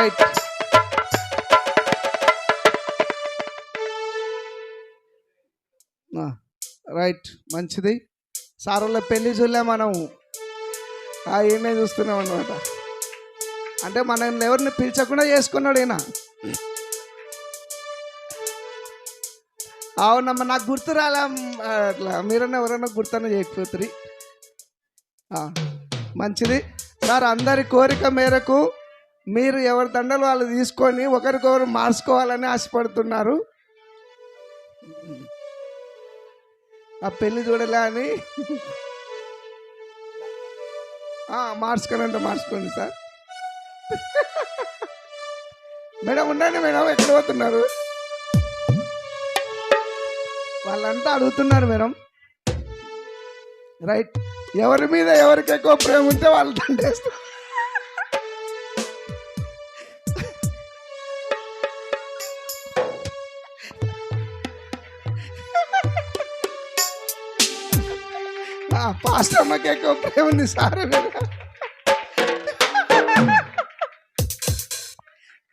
Right. Right, మంచిది. సారోళ్ళ పెళ్ళి చూడలే మనం, ఈయనే చూస్తున్నాం అనమాట. అంటే మనం ఎవరిని పిలిచకుండా చేసుకున్నాడు ఈయన. అవునమ్మా, నాకు గుర్తు రాలే అట్లా. మీరన్నా ఎవరన్నా గుర్తన్నా చేయకపోతుంది. మంచిది సార్. అందరి కోరిక మేరకు మీరు ఎవరి దండలు వాళ్ళు తీసుకొని ఒకరికొకరు మార్చుకోవాలని ఆశపడుతున్నారు. ఆ పెళ్ళి చూడలే అని మార్చుకోనంటే మార్చుకోండి సార్. మేడం ఉండండి మేడం, ఎక్కడ పోతున్నారు? వాళ్ళంతా అడుగుతున్నారు మేడం. రైట్. ఎవరి మీద ఎవరికి ఎక్కువ ప్రేమ ఉంటే వాళ్ళు దండేస్తారు. పాస్టర్ అమ్మకి ఎక్కువ ప్రేమ ఉంది sir.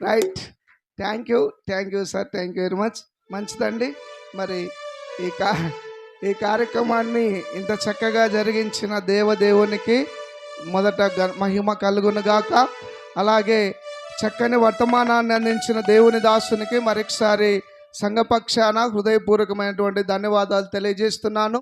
Right. Thank you sir, thank you very much. మంచిదండి. మరి ఈ కార్యక్రమాన్ని ఇంత చక్కగా జరిగించిన దేవదేవునికి మొదట మహిమ కలుగునుగాక. అలాగే చక్కని వర్తమానాన్ని అందించిన దేవుని దాసునికి మరొకసారి సంఘపక్షాన హృదయపూర్వకమైనటువంటి ధన్యవాదాలు తెలియజేస్తున్నాను.